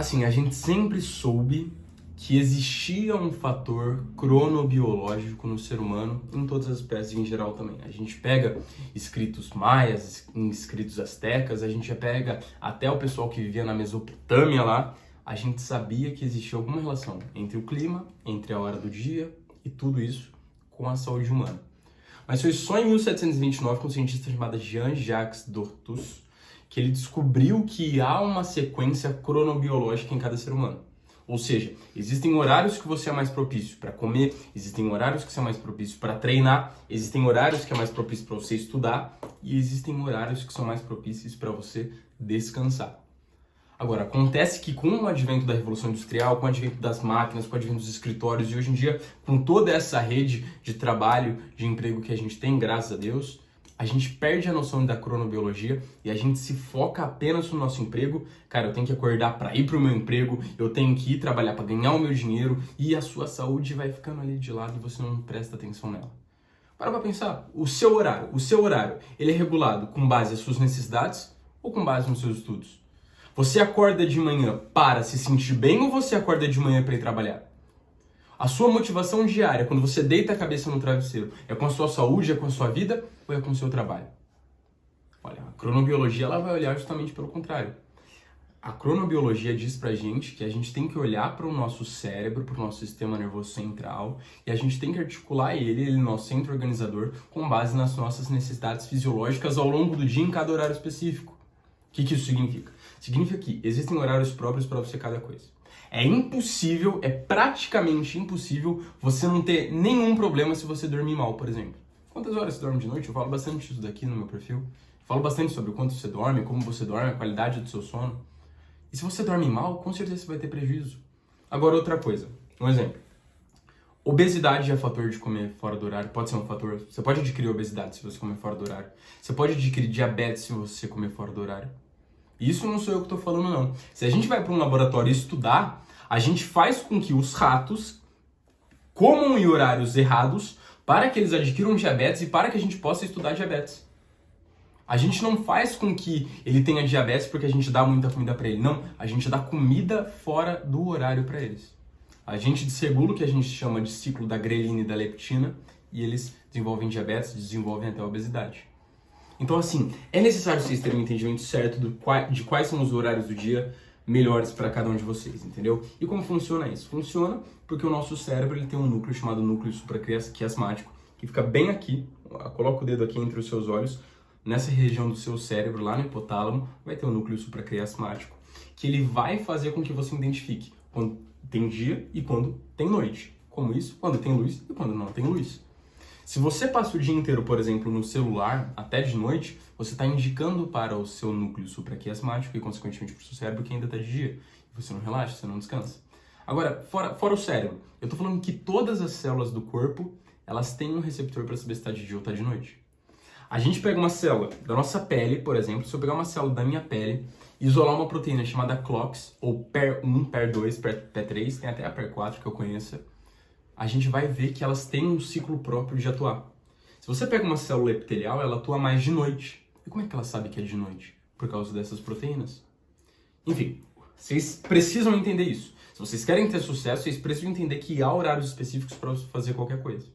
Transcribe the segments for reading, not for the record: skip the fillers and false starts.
Assim, a gente sempre soube que existia um fator cronobiológico no ser humano, em todas as espécies em geral também. A gente pega escritos maias, escritos astecas, a gente já pega até o pessoal que vivia na Mesopotâmia lá, a gente sabia que existia alguma relação entre o clima, entre a hora do dia e tudo isso com a saúde humana. Mas foi só em 1729 com um cientista chamado Jean-Jacques Dortus que ele descobriu que há uma sequência cronobiológica em cada ser humano. Ou seja, existem horários que você é mais propício para comer, existem horários que você é mais propício para treinar, existem horários que é mais propício para você estudar e existem horários que são mais propícios para você descansar. Agora, acontece que com o advento da Revolução Industrial, com o advento das máquinas, com o advento dos escritórios e hoje em dia, com toda essa rede de trabalho, de emprego que a gente tem, graças a Deus, a gente perde a noção da cronobiologia e a gente se foca apenas no nosso emprego. Cara, eu tenho que acordar para ir para o meu emprego, eu tenho que ir trabalhar para ganhar o meu dinheiro e a sua saúde vai ficando ali de lado e você não presta atenção nela. Para pensar, o seu horário, ele é regulado com base nas suas necessidades ou com base nos seus estudos? Você acorda de manhã para se sentir bem ou você acorda de manhã para ir trabalhar? A sua motivação diária, quando você deita a cabeça no travesseiro, é com a sua saúde, é com a sua vida ou é com o seu trabalho? Olha, a cronobiologia ela vai olhar justamente pelo contrário. A cronobiologia diz pra gente que a gente tem que olhar para o nosso cérebro, para o nosso sistema nervoso central, e a gente tem que articular ele, nosso centro organizador, com base nas nossas necessidades fisiológicas ao longo do dia em cada horário específico. O que isso significa? Significa que existem horários próprios para você cada coisa. É impossível, é praticamente impossível você não ter nenhum problema se você dormir mal, por exemplo. Quantas horas você dorme de noite? Eu falo bastante disso daqui no meu perfil. Eu falo bastante sobre o quanto você dorme, como você dorme, a qualidade do seu sono. E se você dorme mal, com certeza você vai ter prejuízo. Agora, outra coisa. Um exemplo. Obesidade é fator de comer fora do horário. Pode ser um fator. Você pode adquirir obesidade se você comer fora do horário. Você pode adquirir diabetes se você comer fora do horário. Isso não sou eu que estou falando, não. Se a gente vai para um laboratório estudar, a gente faz com que os ratos comam em horários errados para que eles adquiram diabetes e para que a gente possa estudar diabetes. A gente não faz com que ele tenha diabetes porque a gente dá muita comida para ele. Não, a gente dá comida fora do horário para eles. A gente desregula o que a gente chama de ciclo da grelina e da leptina e eles desenvolvem diabetes, desenvolvem até a obesidade. Então, assim, é necessário vocês terem um entendimento certo de quais são os horários do dia melhores para cada um de vocês, entendeu? E como funciona isso? Funciona porque o nosso cérebro ele tem um núcleo chamado núcleo supraquiasmático, que fica bem aqui, coloca o dedo aqui entre os seus olhos, nessa região do seu cérebro, lá no hipotálamo, vai ter o núcleo supraquiasmático, que ele vai fazer com que você identifique quando tem dia e quando tem noite. Como isso? Quando tem luz e quando não tem luz. Se você passa o dia inteiro, por exemplo, no celular, até de noite, você está indicando para o seu núcleo supraquiasmático e, consequentemente, para o seu cérebro que ainda está de dia. Você não relaxa, você não descansa. Agora, fora o cérebro, eu estou falando que todas as células do corpo, elas têm um receptor para saber se está de dia ou está de noite. A gente pega uma célula da nossa pele, por exemplo, se eu pegar uma célula da minha pele e isolar uma proteína chamada CLOX, ou PER1, PER2, PER3, tem até a PER4 que eu conheço, a gente vai ver que elas têm um ciclo próprio de atuar. Se você pega uma célula epitelial, ela atua mais de noite. E como é que ela sabe que é de noite? Por causa dessas proteínas. Enfim, vocês precisam entender isso. Se vocês querem ter sucesso, vocês precisam entender que há horários específicos para fazer qualquer coisa.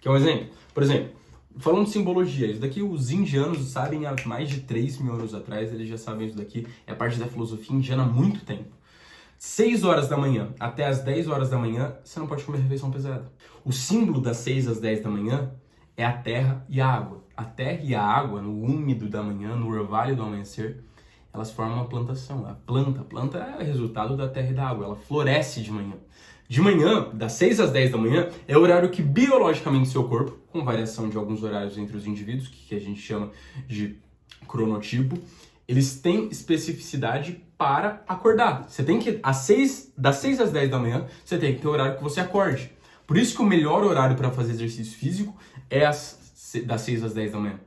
Quer um exemplo? Por exemplo, falando de simbologia, isso daqui os indianos sabem há mais de 3 mil anos atrás, eles já sabem isso daqui, é parte da filosofia indiana há muito tempo. 6 horas da manhã até as 10 horas da manhã, você não pode comer refeição pesada. O símbolo das 6 às 10 da manhã é a terra e a água. A terra e a água, no úmido da manhã, no orvalho do amanhecer, elas formam uma plantação. A planta é o resultado da terra e da água, ela floresce de manhã. De manhã, das 6 às 10 da manhã, é o horário que biologicamente seu corpo, com variação de alguns horários entre os indivíduos, que a gente chama de cronotipo, eles têm especificidade para acordar. Você tem que, das 6 às 10 da manhã, você tem que ter o horário que você acorde. Por isso que o melhor horário para fazer exercício físico é das 6 às 10 da manhã.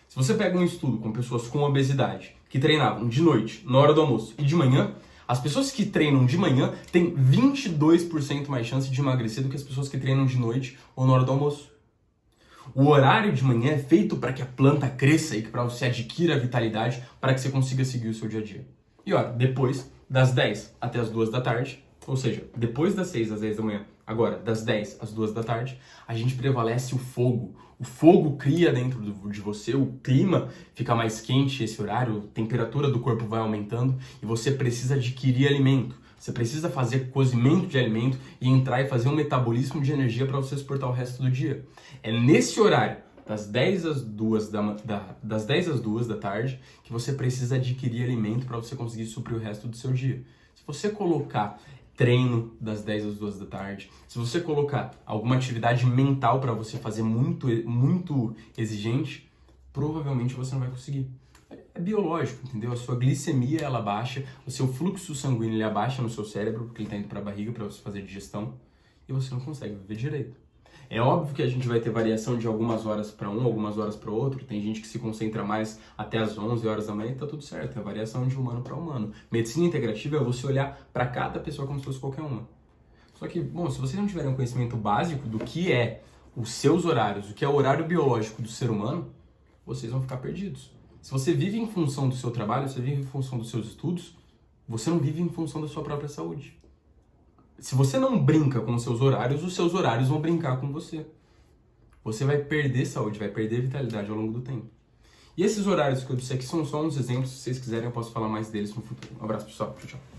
Se você pega um estudo com pessoas com obesidade, que treinavam de noite, na hora do almoço e de manhã, as pessoas que treinam de manhã têm 22% mais chance de emagrecer do que as pessoas que treinam de noite ou na hora do almoço. O horário de manhã é feito para que a planta cresça e para você adquira vitalidade para que você consiga seguir o seu dia a dia. E olha, depois das 10 até as 2 da tarde, ou seja, depois das 6 às 10 da manhã, agora das 10 às 2 da tarde, a gente prevalece o fogo. O fogo cria dentro de você, o clima fica mais quente esse horário, a temperatura do corpo vai aumentando e você precisa adquirir alimento. Você precisa fazer cozimento de alimento e entrar e fazer um metabolismo de energia para você suportar o resto do dia. É nesse horário, das 10 às 2 das 10 às 2 da tarde, que você precisa adquirir alimento para você conseguir suprir o resto do seu dia. Se você colocar treino das 10 às 2 da tarde, se você colocar alguma atividade mental para você fazer muito exigente, provavelmente você não vai conseguir. É biológico, entendeu? A sua glicemia, ela baixa, o seu fluxo sanguíneo, ele abaixa no seu cérebro, porque ele está indo para a barriga para você fazer digestão, e você não consegue viver direito. É óbvio que a gente vai ter variação de algumas horas para um, algumas horas para outro. Tem gente que se concentra mais até as 11 horas da manhã e tá tudo certo. É variação de humano para humano. Medicina integrativa é você olhar para cada pessoa como se fosse qualquer uma. Só que, bom, se vocês não tiverem um conhecimento básico do que é os seus horários, o que é o horário biológico do ser humano, vocês vão ficar perdidos. Se você vive em função do seu trabalho, se você vive em função dos seus estudos, você não vive em função da sua própria saúde. Se você não brinca com os seus horários vão brincar com você. Você vai perder saúde, vai perder vitalidade ao longo do tempo. E esses horários que eu disse aqui são só uns exemplos. Se vocês quiserem, eu posso falar mais deles no futuro. Um abraço, pessoal. Tchau, tchau.